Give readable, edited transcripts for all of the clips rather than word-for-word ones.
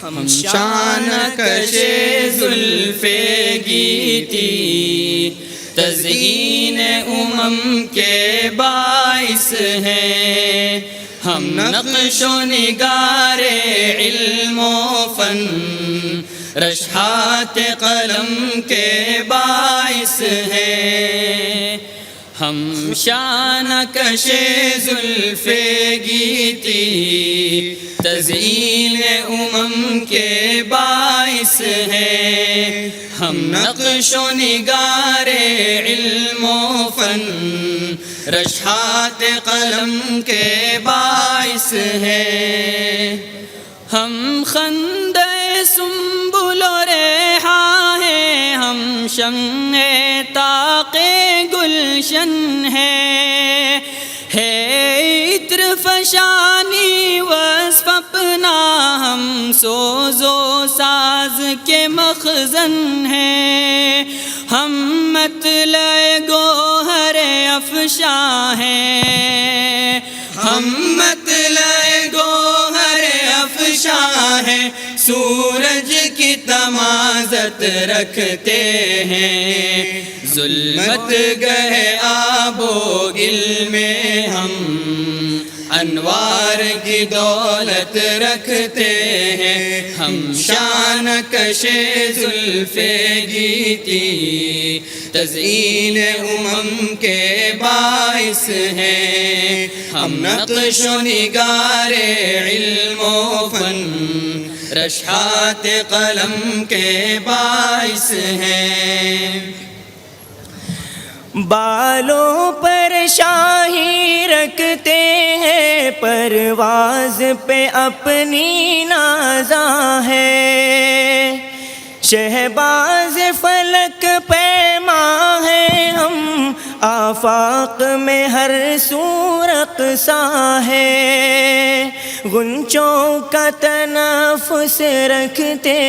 ہم شان کشے زلف گیتی تزئین امم کے باعث ہیں، ہم نقش و نگار علم و فن رشحات قلم کے باعث ہیں، ہم شان کشے زلف گیتی تزئین امم کے باعث ہیں، ہم نقش و نگار علم و فن رشحات قلم کے باعث ہیں، ہم خندہ سنبل و ریحاں ہیں، ہم شمع طاق گلشن ہے عطر فشانی وصف اپنا، ہم سوز و ساز کے مخزن ہیں، ہم مطلع گوہر افشاں ہیں، ہم مطلع گوہر افشاں ہیں، سورج کی تمازت رکھتے ہیں، ظلمت گہے آب و گل میں ہم انوار کی دولت رکھتے ہیں، ہم شان کشے زلف گیتی تزئین امم کے باعث ہیں، ہم نقش و نگار علم و فن رشحات قلم کے باعث ہیں، بالوں پر شاہی رکھتے ہیں، پرواز پہ اپنی نازاں ہے، شہباز فلک پیما ہے، ہم آفاق میں ہر سو رقصاں ہے، غنچوں کا تنفس رکھتے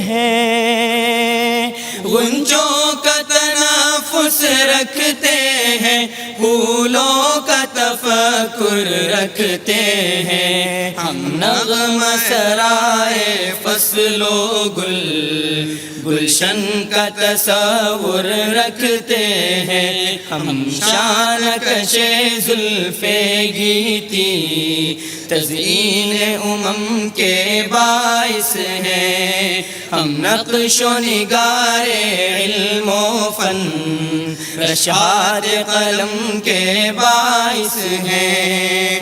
ہیں، غنچوں کا تنفس رکھتے ہیں، پھولوں کا تفکر رکھتے ہیں، ہم نغمہ سرائے فصل و گل گلشن کا تصور رکھتے ہیں، ہم شان کشے زلف گیتی تزئین امم کے باعث ہیں، ہم نقش و نگار علم و فن رشحات قلم کے باعث ہیں،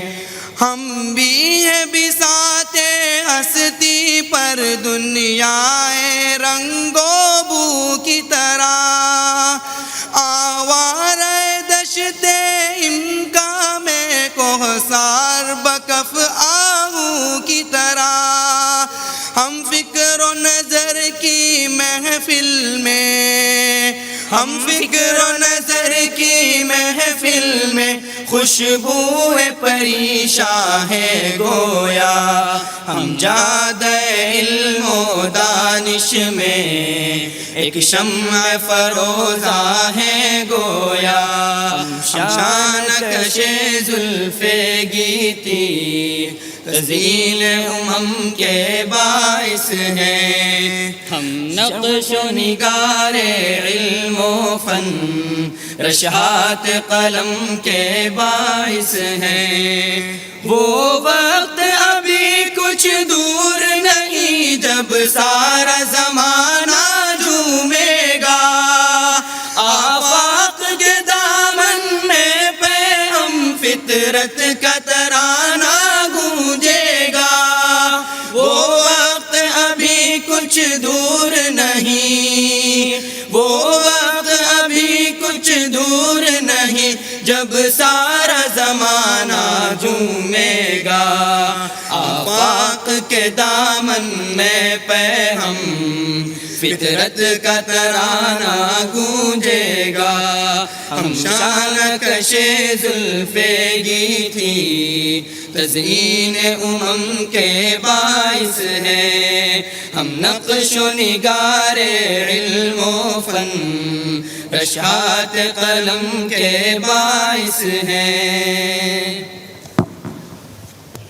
ہم بھی ہیں بساط ہستی پر دنیا رنگ و بو کی طرح، آوارہ دشت امکا میں کوہسار بکف آہو کی طرح، ہم فکر و نظر کی محفل میں، ہم فکر و نظر کی محفل میں خوشبو پریشاں ہے گویا، ہم جادہ علم و دانش میں ایک شمع فروزاں ہے گویا، ہم شان کشے زلف گیتی تزئین امم کے باعث ہیں، ہم نقش و نگار علم و فن رشحات قلم کے باعث ہیں، وہ وقت ابھی کچھ دور نہیں جب سارا زمانہ جھومے گا، آفاق کے دامن میں پہ ہم فطرت کا ترانہ گونجے گا، وہ وقت ابھی کچھ دور نہیں، وہ وقت ابھی کچھ دور نہیں جب سارا زمانہ جھومے گا، آفاق کے دامن میں پہ ہم فطرت کا ترانہ گونجے گا، ہم شان کشے زلف گیتی تزئین امم کے باعث ہیں، ہم نقش و نگار علم و فن رشحات قلم کے باعث ہیں۔